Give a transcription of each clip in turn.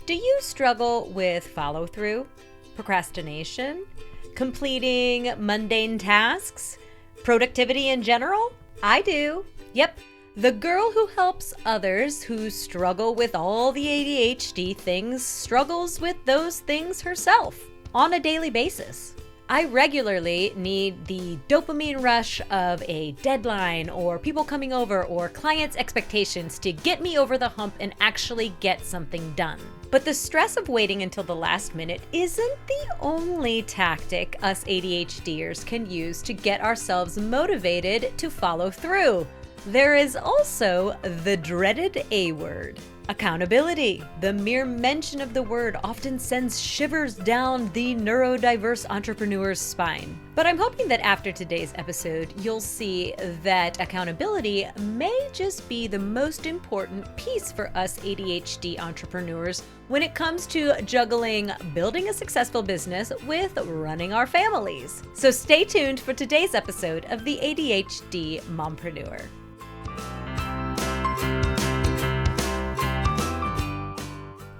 Do you struggle with follow-through, procrastination, completing mundane tasks, productivity in general? I do. Yep. The girl who helps others who struggle with all the ADHD things struggles with those things herself on a daily basis. I regularly need the dopamine rush of a deadline or people coming over or clients' expectations to get me over the hump and actually get something done. But the stress of waiting until the last minute isn't the only tactic us ADHDers can use to get ourselves motivated to follow through. There is also the dreaded A word, accountability. The mere mention of the word often sends shivers down the neurodiverse entrepreneur's spine. But I'm hoping that after today's episode, you'll see that accountability may just be the most important piece for us ADHD entrepreneurs when it comes to juggling building a successful business with running our families. So stay tuned for today's episode of the ADHD Mompreneur.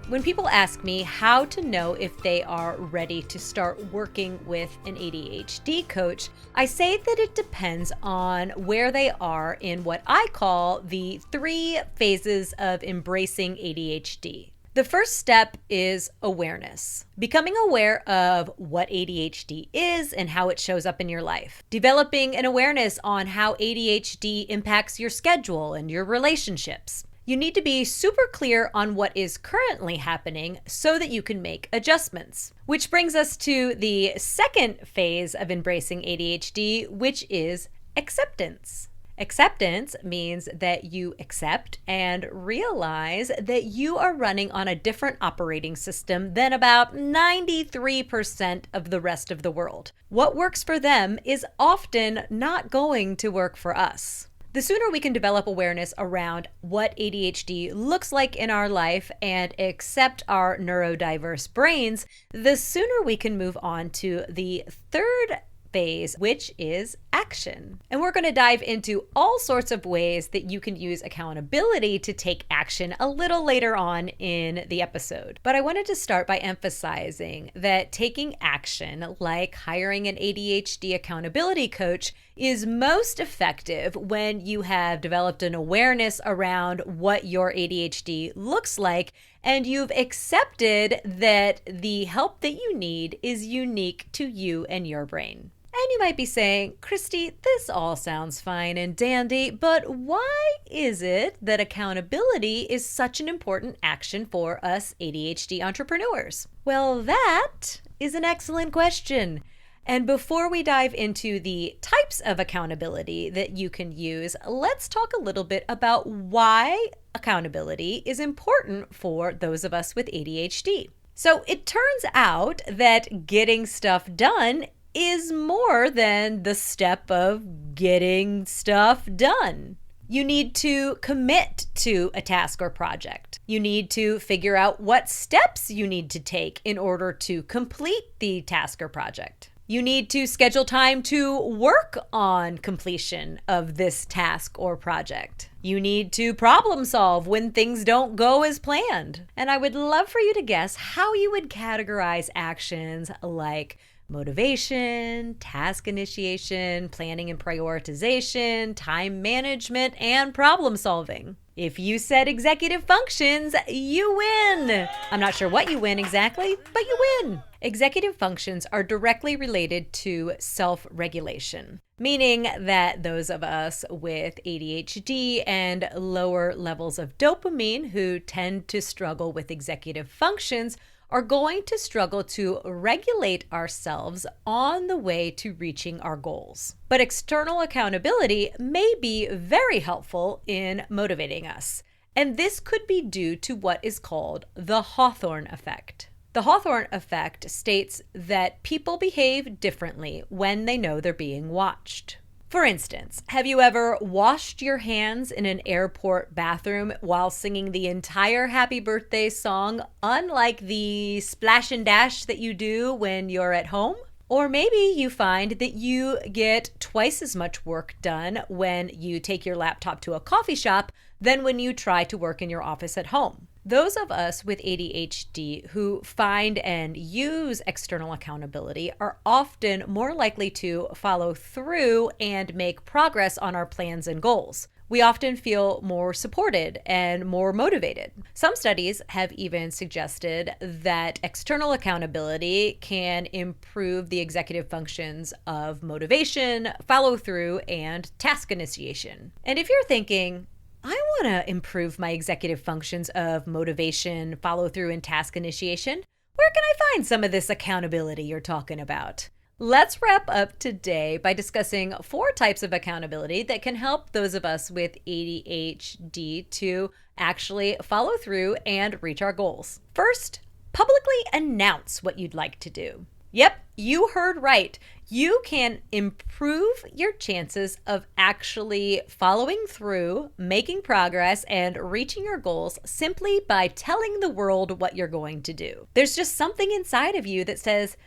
When people ask me how to know if they are ready to start working with an ADHD coach, I say that it depends on where they are in what I call the 3 phases of embracing ADHD. The first step is awareness. Becoming aware of what ADHD is and how it shows up in your life. Developing an awareness on how ADHD impacts your schedule and your relationships. You need to be super clear on what is currently happening so that you can make adjustments. Which brings us to the second phase of embracing ADHD, which is acceptance. Acceptance means that you accept and realize that you are running on a different operating system than about 93% of the rest of the world. What works for them is often not going to work for us. The sooner we can develop awareness around what ADHD looks like in our life and accept our neurodiverse brains, the sooner we can move on to the third phase, which is action. And we're going to dive into all sorts of ways that you can use accountability to take action a little later on in the episode. But I wanted to start by emphasizing that taking action, like hiring an ADHD accountability coach, is most effective when you have developed an awareness around what your ADHD looks like and you've accepted that the help that you need is unique to you and your brain. And you might be saying, Christy, this all sounds fine and dandy, but why is it that accountability is such an important action for us ADHD entrepreneurs? Well, that is an excellent question. And before we dive into the types of accountability that you can use, let's talk a little bit about why accountability is important for those of us with ADHD. So it turns out that getting stuff done is more than the step of getting stuff done. You need to commit to a task or project. You need to figure out what steps you need to take in order to complete the task or project. You need to schedule time to work on completion of this task or project. You need to problem solve when things don't go as planned. And I would love for you to guess how you would categorize actions like motivation, task initiation, planning and prioritization, time management, and problem solving. If you said executive functions, you win. I'm not sure what you win exactly, but you win. Executive functions are directly related to self-regulation, meaning that those of us with ADHD and lower levels of dopamine who tend to struggle with executive functions are going to struggle to regulate ourselves on the way to reaching our goals. But external accountability may be very helpful in motivating us. And this could be due to what is called the Hawthorne effect. The Hawthorne effect states that people behave differently when they know they're being watched. For instance, have you ever washed your hands in an airport bathroom while singing the entire Happy Birthday song, unlike the splash and dash that you do when you're at home? Or maybe you find that you get twice as much work done when you take your laptop to a coffee shop than when you try to work in your office at home. Those of us with ADHD who find and use external accountability are often more likely to follow through and make progress on our plans and goals. We often feel more supported and more motivated. Some studies have even suggested that external accountability can improve the executive functions of motivation, follow through, and task initiation. And if you're thinking, I want to improve my executive functions of motivation, follow through, and task initiation, where can I find some of this accountability you're talking about? Let's wrap up today by discussing 4 types of accountability that can help those of us with ADHD to actually follow through and reach our goals. First, publicly announce what you'd like to do. Yep, you heard right. You can improve your chances of actually following through, making progress, and reaching your goals simply by telling the world what you're going to do. There's just something inside of you that says,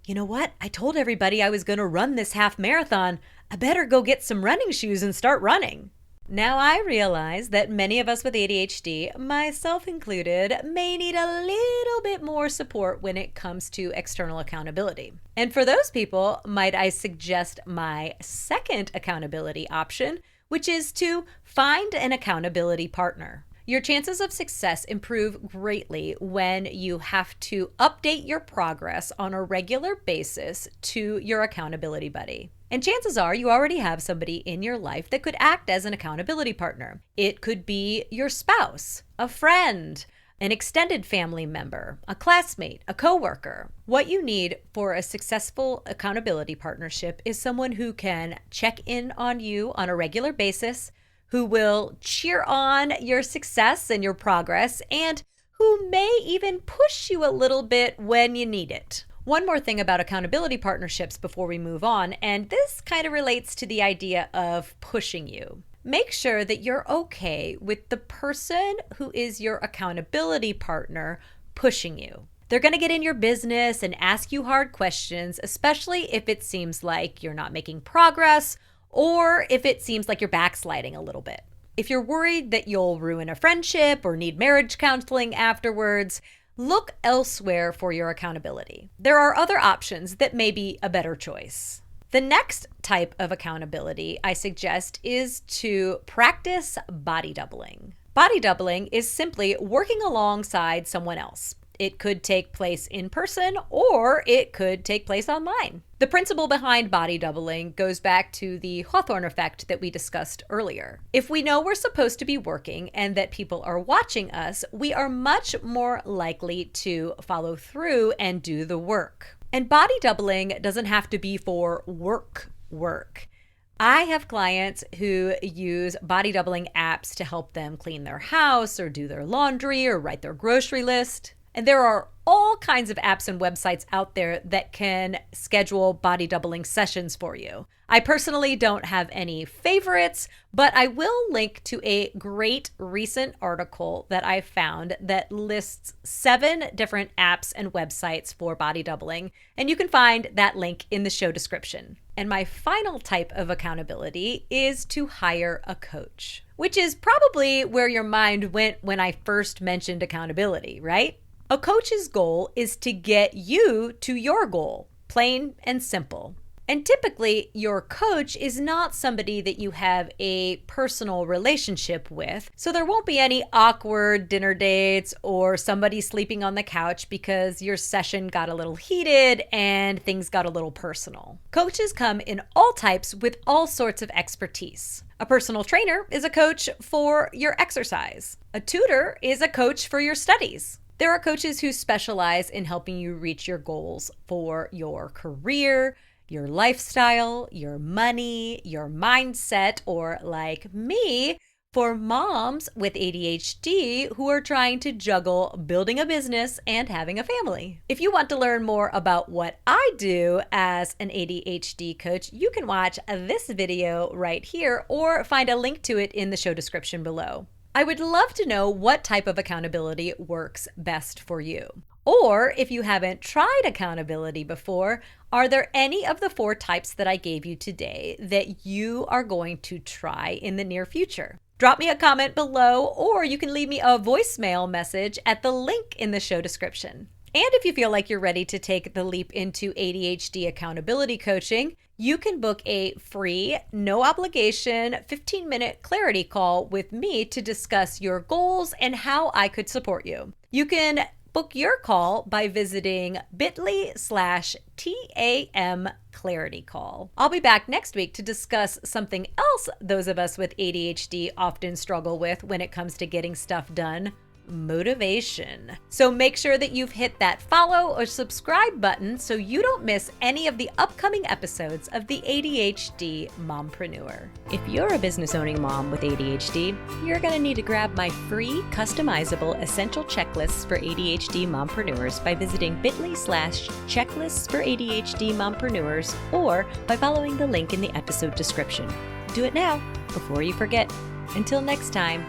you know what? I told everybody I was going to run this half marathon. I better go get some running shoes and start running. Now I realize that many of us with ADHD, myself included, may need a little bit more support when it comes to external accountability. And for those people, might I suggest my second accountability option, which is to find an accountability partner. Your chances of success improve greatly when you have to update your progress on a regular basis to your accountability buddy. And chances are you already have somebody in your life that could act as an accountability partner. It could be your spouse, a friend, an extended family member, a classmate, a coworker. What you need for a successful accountability partnership is someone who can check in on you on a regular basis, who will cheer on your success and your progress, and who may even push you a little bit when you need it. One more thing about accountability partnerships before we move on, and this kind of relates to the idea of pushing you. Make sure that you're okay with the person who is your accountability partner pushing you. They're going to get in your business and ask you hard questions, especially if it seems like you're not making progress or if it seems like you're backsliding a little bit. If you're worried that you'll ruin a friendship or need marriage counseling afterwards, look elsewhere for your accountability. There are other options that may be a better choice. The next type of accountability I suggest is to practice body doubling. Body doubling is simply working alongside someone else. It could take place in person or it could take place online. The principle behind body doubling goes back to the Hawthorne effect that we discussed earlier. If we know we're supposed to be working and that people are watching us, we are much more likely to follow through and do the work. And body doubling doesn't have to be for work. I have clients who use body doubling apps to help them clean their house or do their laundry or write their grocery list. And there are all kinds of apps and websites out there that can schedule body doubling sessions for you. I personally don't have any favorites, but I will link to a great recent article that I found that lists 7 different apps and websites for body doubling, and you can find that link in the show description. And my final type of accountability is to hire a coach, which is probably where your mind went when I first mentioned accountability, right? A coach's goal is to get you to your goal, plain and simple. And typically, your coach is not somebody that you have a personal relationship with, so there won't be any awkward dinner dates or somebody sleeping on the couch because your session got a little heated and things got a little personal. Coaches come in all types with all sorts of expertise. A personal trainer is a coach for your exercise. A tutor is a coach for your studies. There are coaches who specialize in helping you reach your goals for your career, your lifestyle, your money, your mindset, or like me, for moms with ADHD who are trying to juggle building a business and having a family. If you want to learn more about what I do as an ADHD coach, you can watch this video right here or find a link to it in the show description below. I would love to know what type of accountability works best for you. Or if you haven't tried accountability before, are there any of the 4 types that I gave you today that you are going to try in the near future? Drop me a comment below, or you can leave me a voicemail message at the link in the show description. And if you feel like you're ready to take the leap into ADHD accountability coaching, you can book a free, no obligation, 15-minute clarity call with me to discuss your goals and how I could support you. You can book your call by visiting bit.ly/TAM Clarity Call. I'll be back next week to discuss something else those of us with ADHD often struggle with when it comes to getting stuff done: motivation. So make sure that you've hit that follow or subscribe button so you don't miss any of the upcoming episodes of the ADHD Mompreneur. If you're a business owning mom with ADHD, you're going to need to grab my free customizable essential checklists for ADHD mompreneurs by visiting bit.ly/checklists for ADHD mompreneurs, or by following the link in the episode description. Do it now before you forget. Until next time,